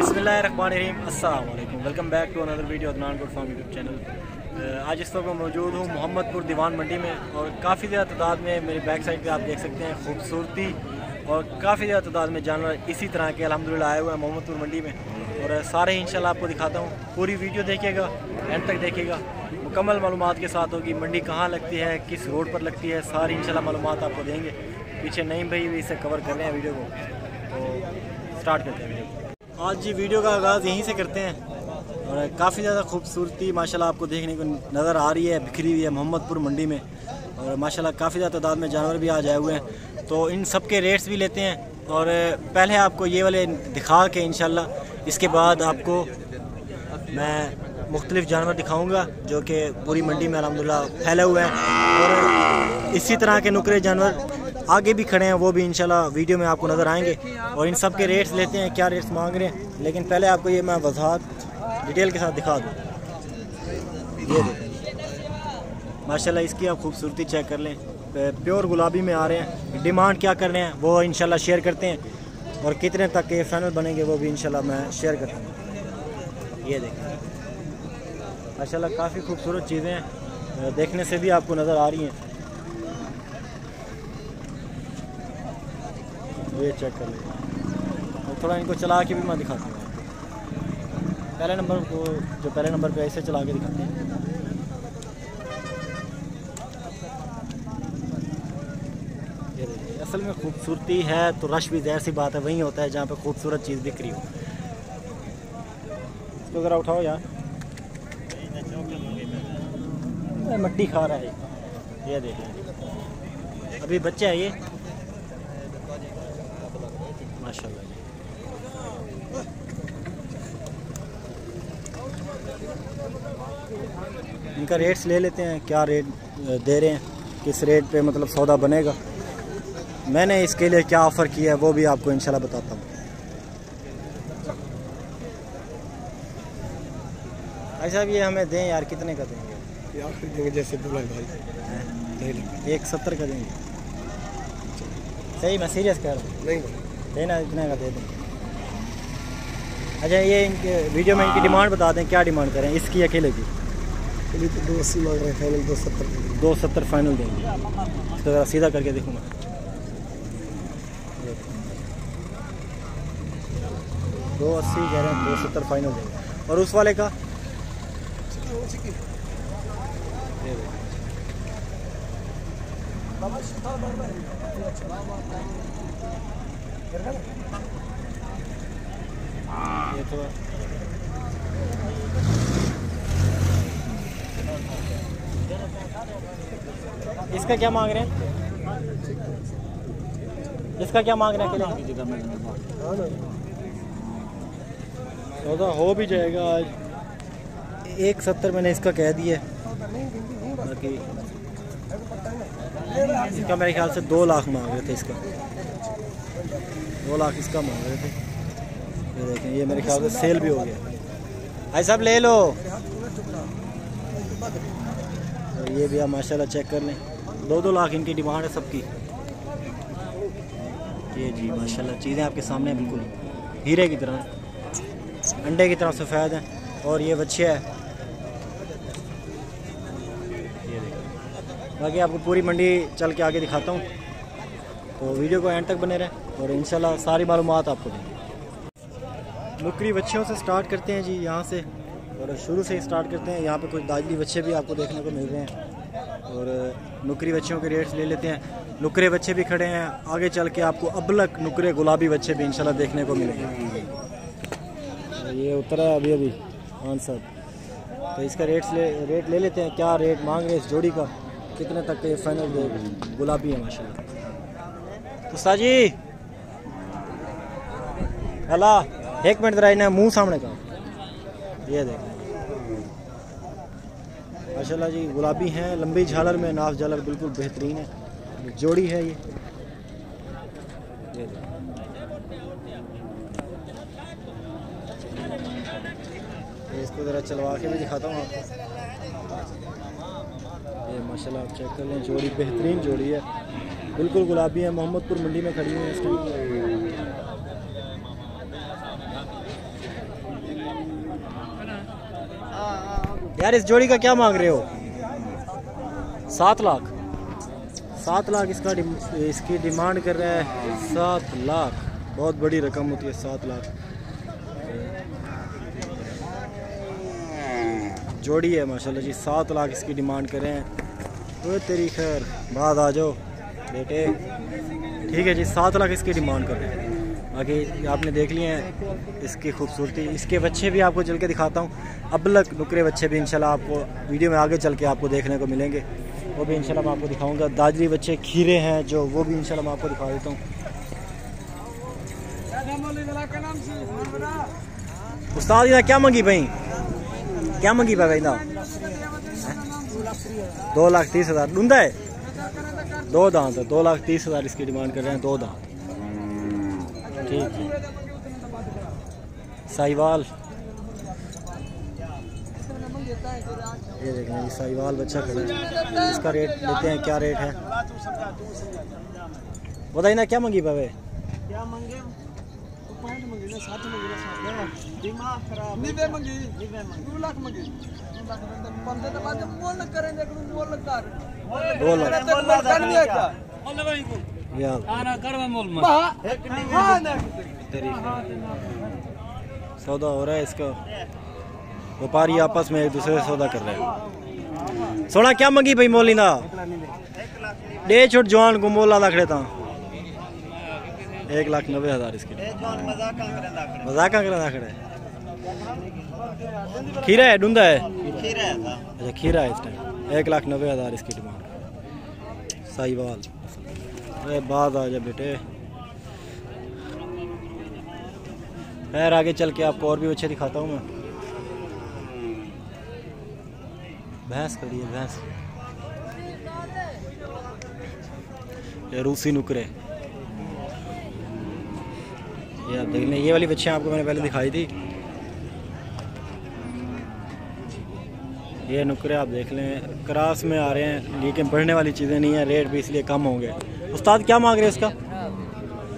बिस्मिल्लाहिर्रहमानिर्रहीम, अस्सलाम वालेकुम। Welcome back to another video Adnan good farm YouTube channel. आज इस वक्त मैं मौजूद हूँ मोहम्मदपुर दीवान मंडी में और काफ़ी ज़्यादा तादाद में मेरी बैक साइड पे आप देख सकते हैं खूबसूरती और काफ़ी ज़्यादा तादाद में जानवर इसी तरह के अल्हम्दुलिल्लाह आए हुए हैं मोहम्मदपुर मंडी में और सारे ही इंशाल्लाह आपको दिखाता हूँ। पूरी वीडियो देखिएगा, एंड तक देखिएगा, मुकम्मल मालूमात के साथ होगी। मंडी कहाँ लगती है, किस रोड पर लगती है, सारी इंशाल्लाह मालूमात आपको देंगे। पीछे नईम भाई भी इसे कवर कर रहे हैं वीडियो को, तो स्टार्ट करते हैं वीडियो। आज जी वीडियो का आगाज़ यहीं से करते हैं और काफ़ी ज़्यादा खूबसूरती माशाल्लाह आपको देखने को नज़र आ रही है, बिखरी हुई है मोहम्मदपुर मंडी में और माशाल्लाह काफ़ी ज़्यादा तादाद में जानवर भी आज आए हुए हैं। तो इन सब के रेट्स भी लेते हैं और पहले आपको ये वाले दिखा के इंशाल्लाह इसके बाद आपको मैं मुख्तलिफ जानवर दिखाऊँगा जो कि पूरी मंडी में अल्हम्दुलिल्लाह फैले हुए हैं और इसी तरह के नुकरे जानवर आगे भी खड़े हैं, वो भी इंशाल्लाह वीडियो में आपको नज़र आएंगे और इन सब के रेट्स लेते हैं, क्या रेट्स मांग रहे हैं। लेकिन पहले आपको ये मैं वजाहत डिटेल के साथ दिखा दूँ। ये देखें माशाल्लाह, इसकी आप खूबसूरती चेक कर लें। प्योर गुलाबी में आ रहे हैं। डिमांड क्या कर रहे हैं वो इंशाल्लाह शेयर करते हैं और कितने तक के फाइनल बनेंगे वो भी इंशाल्लाह मैं शेयर करता हूँ। ये देखें माशाल्लाह, काफ़ी खूबसूरत चीज़ें हैं, देखने से भी आपको नज़र आ रही हैं। ये चेक कर लीजिए और थोड़ा इनको चला के भी मैं दिखाता हूँ आपको। पहले नंबर को जो पहले नंबर पे ऐसे चला के दिखाते हैं। ये देखिए, असल में खूबसूरती है तो रश भी ज़ाहिर सी बात है वहीं होता है जहाँ पे खूबसूरत चीज़ बिक रही हो। इसको ज़रा उठाओ यार, मट्टी खा रहा है। ये देखिए अभी बच्चे है ये माशाल्लाह। इनका रेट्स ले लेते हैं, क्या रेट दे रहे हैं, किस रेट पे मतलब सौदा बनेगा। मैंने इसके लिए क्या ऑफ़र किया है वो भी आपको इंशाल्लाह बताता हूँ। ऐसा भी हमें दें यार, कितने का देंगे यार? देंगे जैसे भाई 170 का देंगे। सही, मैं सीरियस कह रहा हूँ। नहीं देना, इतने का दे दें। अच्छा, ये इनके वीडियो में इनकी डिमांड बता दें, क्या डिमांड करें इसकी अकेले की? अभी तो 280 मांग रहे हैं, फाइनल 270 फाइनल देंगे। इसको ज़रा सीधा करके देखूँगा। 280 कह रहे हैं, 270 फाइनल देंगे। और उस वाले का ये तो इसका क्या मांग रहे हैं? इसका क्या मांग रहे हैं अकेले? सौदा हो भी जाएगा आज। 170 मैंने इसका कह दिया, बाकी इसका मेरे ख्याल से 2 लाख मांग रहे थे। इसका 2 लाख इसका मांग रहे थे। ये देखें, ये मेरे ख्याल से सेल भी हो गया। भाई साहब ले लो। और ये भी आप माशाल्लाह चेक कर लें, 2-2 लाख इनकी डिमांड है सबकी। ये जी माशाल्लाह चीज़ें आपके सामने बिल्कुल हीरे की तरह, अंडे की तरह सफ़ेद हैं। और ये बच्चे है। बाकी आपको पूरी मंडी चल के आगे दिखाता हूँ, तो वीडियो को एंड तक बने रहें और इंशाल्लाह सारी मालूमात आपको देंगे। नुकरी बच्चियों से स्टार्ट करते हैं जी, यहाँ से, और शुरू से ही स्टार्ट करते हैं। यहाँ पे कुछ दाजली बच्चे भी आपको देखने को मिल रहे हैं और नुकरी बच्चियों के रेट्स ले लेते हैं। नुकरे बच्चे भी खड़े हैं, आगे चल के आपको अबलक नुकरे गुलाबी बच्चे भी इंशाल्लाह देखने को मिलेंगे। ये उतरा है अभी खान साहब, तो इसका रेट ले लेते हैं। क्या रेट मांग रहे हैं इस जोड़ी का, कितने तक के फाइनल दे? गुलाबी है माशाल्लाह। उस्ताद जी हला, 1 मिनट जरा इन्हें मुंह सामने का। ये देख माशाल्लाह जी, गुलाबी हैं, लंबी झालर में, नाफ झालर बिल्कुल बेहतरीन है। जोड़ी है ये इसको ज़रा चलवा के भी दिखाता हूँ आपको। ये माशाल्लाह आप चेक कर लें, जोड़ी बेहतरीन जोड़ी है, बिल्कुल गुलाबी है। मोहम्मदपुर मंडी में खड़ी हुई है इस टाइम। यार इस जोड़ी का क्या मांग रहे हो? 7 लाख। 7 लाख इसकी डिमांड कर रहा है। 7 लाख बहुत बड़ी रकम होती है। 7 लाख जोड़ी है माशाल्लाह जी। 7 लाख इसकी डिमांड कर रहे हैं। तो तेरी खैर बाद आ जाओ बेटे। ठीक है जी, 7 लाख इसकी डिमांड कर रहे हैं। बाकी आपने देख लिए हैं इसकी खूबसूरती। इसके बच्चे भी आपको चल के दिखाता हूँ। अबलक नुकरे बच्चे भी इंशाल्लाह आपको वीडियो में आगे चल के आपको देखने को मिलेंगे। वो भी इंशाल्लाह मैं आपको दिखाऊंगा। दाजरी बच्चे खीरे हैं जो, वो भी इंशाल्लाह मैं आपको दिखा देता हूँ। उस्ताद इधर क्या मंगी भाई? क्या मंगी भाई? 2,30,000 ढूंढा है। 2 दांत है। 2,30,000 इसकी डिमांड कर रहे हैं। 2 दांत। ठीक है। साहिवाल ये देखना जी, साहिवाल बच्चा खड़ा है। इसका रेट लेते हैं। क्या रेट है बताइए ना। क्या मंगी बाबे? क्या मंगे? सौदा हो रहा है इसका। व्यापारी आपस में एक दूसरे से सौदा कर रहे हैं। सोना क्या मंगी भाई मोली ना? 1 छोट जवान को मोला खड़े था। 1,90,000 इसकी। मजाक करा खड़े। खीरा है ढूंढा है? अच्छा खीरा है इस टाइम। 1,90,000 इसकी डिमांड। साहिवाल। अरे बाद आ जा बेटे। खैर आगे चल के आपको और भी बच्चे दिखाता हूँ मैं। भैंस खड़ी है भैंस। ये रूसी नुकरे। ये आप देख लें। ये वाली बच्चियाँ आपको मैंने पहले दिखाई थी। ये नुकरे आप देख लें। क्रॉस में आ रहे हैं लेकिन बढ़ने वाली चीज़ें नहीं है। रेट भी इसलिए कम होंगे। उस्ताद क्या मांग रहे हैं इसका?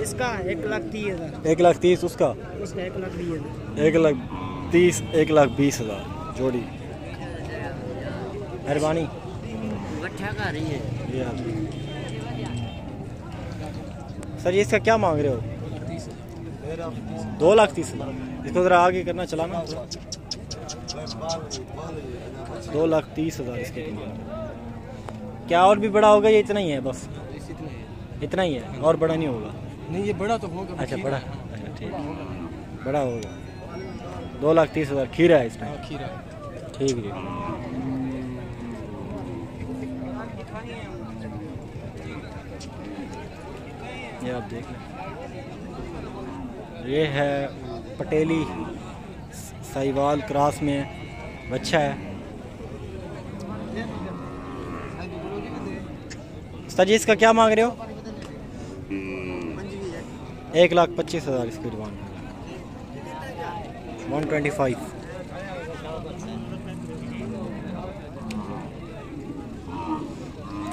इसका 1,30,000। 1,30,000 उसका? 1,20,000। 1,30,000 1,20,000 जोड़ी। मेहरबानी। ये आप सर ये इसका क्या मांग रहे हो? 2,30,000। इसको ज़रा आगे करना चलाना। 2,30,000 इसकी डिमांड। क्या और भी बड़ा होगा? ये इतना ही है बस? इतना ही है और बड़ा नहीं होगा? नहीं ये बड़ा तो होगा। अच्छा बड़ा। अच्छा ठीक बड़ा होगा। 2,30,000 खीरा है इसमें। खीरा ठीक है। ये आप देख लें। ये है पटेली साहिवाल क्रॉस में बच्चा है। सर जी इसका क्या मांग रहे हो? 1,25,000 इसकी डिमांड। 125।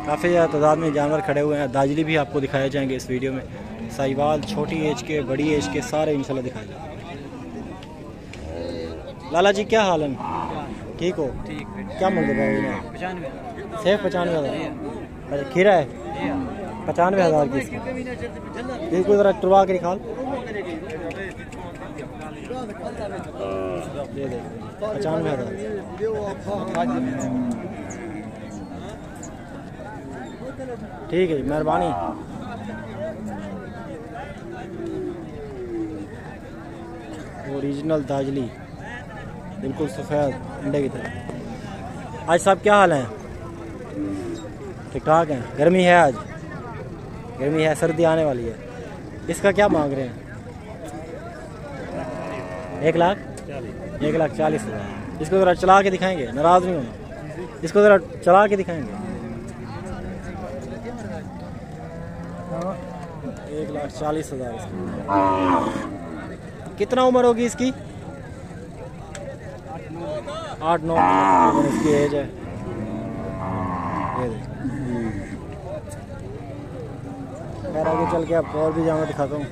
काफ़ी ज़्यादा तादाद में जानवर खड़े हुए हैं। दाजली भी आपको दिखाए जाएंगे इस वीडियो में। साहिवाल छोटी एज के बड़ी एज के सारे इंशाल्लाह दिखाए जाएंगे। लाला जी क्या हाल है? ठीक हो? ठीक है। क्या मंगे भाई? 95। सिर्फ 95,000। अच्छा खीरा है 95,000 की। इसको ज़रा टुरवा के निकाल। दे दे 95,000। ठीक है मेहरबानी। ओरिजिनल दाजली बिल्कुल सफ़ेद अंडे की तरह। आज साहब क्या हाल है? ठीक ठाक हैं? गर्मी है आज? गर्मी है, सर्दी आने वाली है। इसका क्या मांग रहे हैं? 1,40,000। इसको ज़रा चला के दिखाएंगे, नाराज़ नहीं होना। इसको ज़रा चला के दिखाएंगे। 1,40,000। कितना उम्र होगी इसकी? 8-9 इसकी एज है। ये खैर आगे चल के आपको और भी जानवर दिखाता हूँ।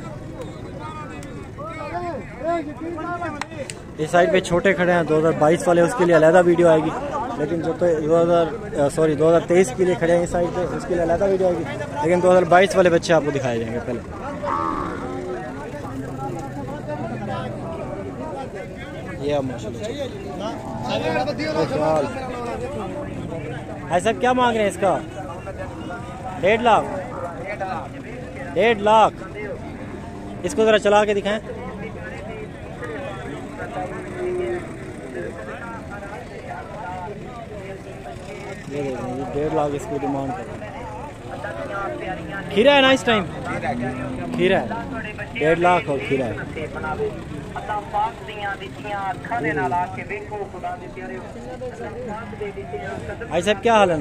इस साइड पे छोटे खड़े हैं 2022 वाले, उसके लिए अलहदा वीडियो आएगी। लेकिन जो 2023 के लिए खड़े हैं इस साइड पे, उसके लिए अलहदा वीडियो आएगी। लेकिन 2022 वाले बच्चे आपको दिखाए जाएंगे पहले। ये माशाल्लाह भाई साहब क्या मांग रहे हैं इसका? 1.5 लाख। 1.5 लाख। इसको ज़रा चला के दिखाएं। ये देखें, ये 1.5 लाख इसकी डिमांड कर रहे हैं। खीरा है ना इस टाइम? खीरा है 1.5 लाख और खीरा है। भाई साहब क्या हाल है?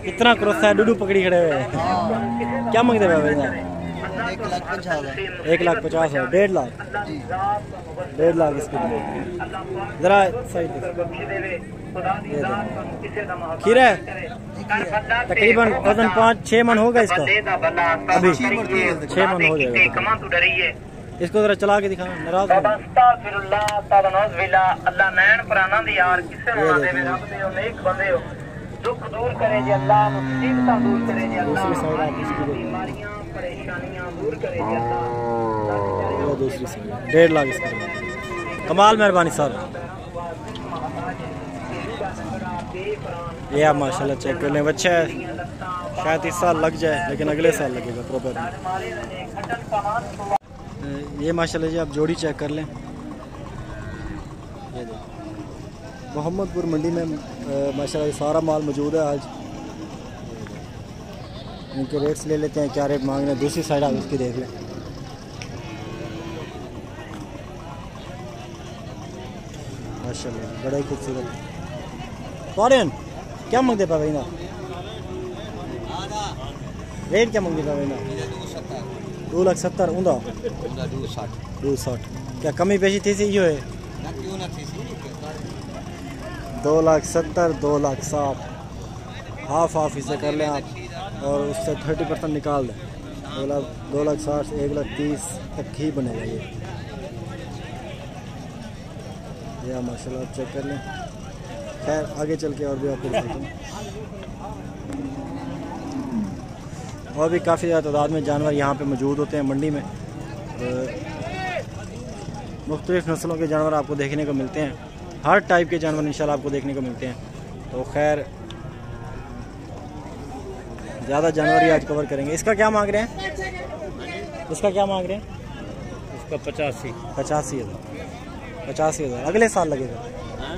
इतना क्रोसा है, डूडू पकड़ी खड़े हुए हैं। क्या मांगते हैं भाई? 1,50,000। 1.5 लाख। 1.5 लाख इसकी जरा साइड। खीरा है तकरीबन वजन 5-6 मन होगा इसका। अभी 6 मन हो जाएगा। इसको जरा चला के दिखाना। नाराज दुख दूर करे जी अल्लाह, मुसीबतां दूर करे जी अल्लाह, बीमारियां परेशानियां दूर करे जी अल्लाह। दूसरी साइड 1.5 लाख इसका। कमाल मेहरबानी सर। ये आप माशाल्लाह चेक कर लें। बच्चा है, शायद इस साल लग जाए, लेकिन अगले साल लगेगा प्रॉपर। ये माशाल्लाह जी आप जोड़ी चेक कर लें। ये देखो मोहम्मदपुर मंडी में माशाल्लाह सारा माल मौजूद है आज। इनके रेट्स ले लेते हैं, क्या रेट मांग रहे हैं। दूसरी साइड आप इसकी देख लें। माशाल्लाह बड़ा ही खूबसूरत। फॉरेन क्या मांगते पावे ना? रेट क्या मांगते पावे ना? 2,70,000 ऊँधा 260। क्या कमी पेशी थी सी यो है? 2,70,000 2,60,000 हाफ इसे कर लें आप, और उससे 30% निकाल दें। 2,60,000 से 1,30,000 तक ही बनेगा ये। माशाल्लाह आप चेक कर लें। खैर आगे चल के और भी आपको दिखाता हूँ। और भी काफ़ी ज़्यादा तादाद में जानवर यहाँ पे मौजूद होते हैं मंडी में। मुख्तलिफ़ नस्लों के जानवर आपको देखने को मिलते हैं। हर टाइप के जानवर इंशाल्लाह आपको देखने को मिलते हैं। तो खैर ज़्यादा जानवर ही आज कवर करेंगे। इसका क्या मांग रहे हैं? इसका क्या मांग रहे हैं? इसका 85,000। 85,000। अगले साल लगेगा?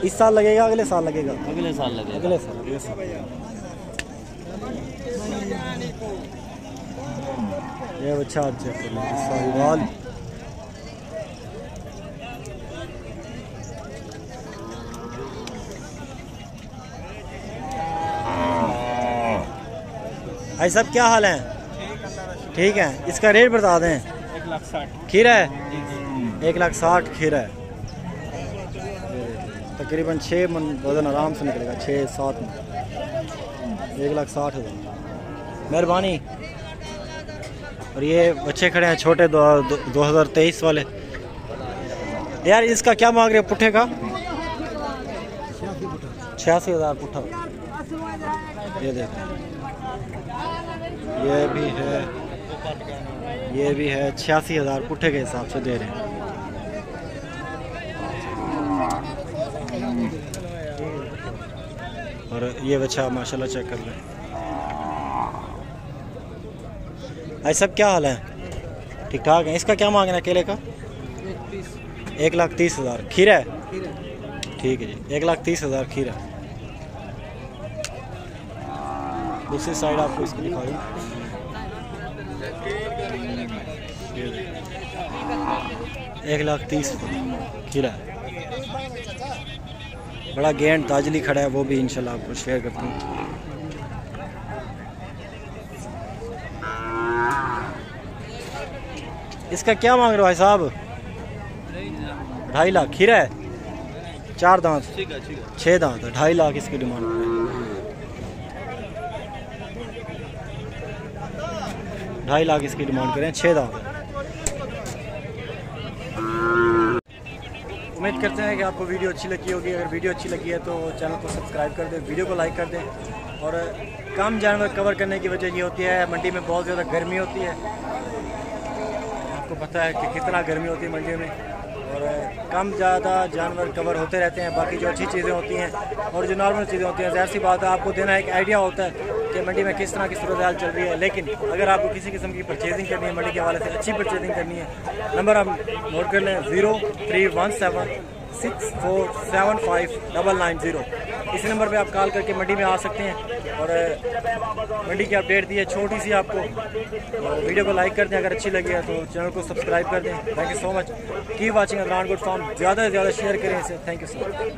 इस साल लगेगा? अगले साल लगेगा? अगले साल लगेगा। अगले साल। ये अच्छा चेक कर लें। साहिवाल भाई साहब क्या हाल है? ठीक है। इसका रेट बता दें। 1,60,000 खीरा है? 1,60,000 खीरा है। तकरीबन 6 मन वजन आराम से निकलेगा, 6-7 मन। 1,60,000 मेहरबानी। और ये बच्चे खड़े हैं छोटे 2023 वाले। यार इसका क्या मांग रहे हैं पुट्ठे का? 86,000 पुट्ठा। ये देखो ये भी है 86,000 पुट्ठे के हिसाब से दे रहे हैं। और ये बच्चा माशाल्लाह चेक कर लें। भाई सब क्या हाल है? ठीक ठाक है। इसका क्या मांग रहे हैं केले का? 1,30,000 खीरा है? ठीक है जी 1,30,000 खीरा। दूसरी साइड आपको इसकी दिखा दूँ। 1,30,000 खीरा है। बड़ा गेंद ताजली खड़ा है, वो भी इंशाल्लाह आपको शेयर करता हूँ। इसका क्या मांग रहे हो भाई साहब? 2.5 लाख खीरा है? 4 दांत 6 दांत 2.5 लाख इसकी डिमांड है। 2.5 लाख इसकी डिमांड करें। 6 दांत उम्मीद करते हैं कि आपको वीडियो अच्छी लगी होगी। अगर वीडियो अच्छी लगी है तो चैनल को सब्सक्राइब कर दें, वीडियो को लाइक कर दें। और कम जानवर कवर करने की वजह ये होती है, मंडी में बहुत ज़्यादा गर्मी होती है, आपको पता है कि कितना गर्मी होती है मंडी में, और कम ज़्यादा जानवर कवर होते रहते हैं। बाकी जो अच्छी चीज़ें होती हैं और जो नॉर्मल चीज़ें होती हैं, ज़ाहिर सी बात है आपको देना एक आइडिया होता है कि मंडी में किस तरह की सूरत हाल चल रही है। लेकिन अगर आपको किसी किस्म की परचेजिंग करनी है, मंडी के हवाले से अच्छी परचेजिंग करनी है, नंबर आप नोट कर लें 0317647590। इसी नंबर पे आप कॉल करके मंडी में आ सकते हैं और मंडी की अपडेट दी है छोटी सी आपको। तो वीडियो को लाइक कर दें, अगर अच्छी लगी है तो चैनल को सब्सक्राइब कर दें। Thank you so much, keep watching Adnan good farm. ज़्यादा से ज़्यादा शेयर करें इसे। Thank you so much.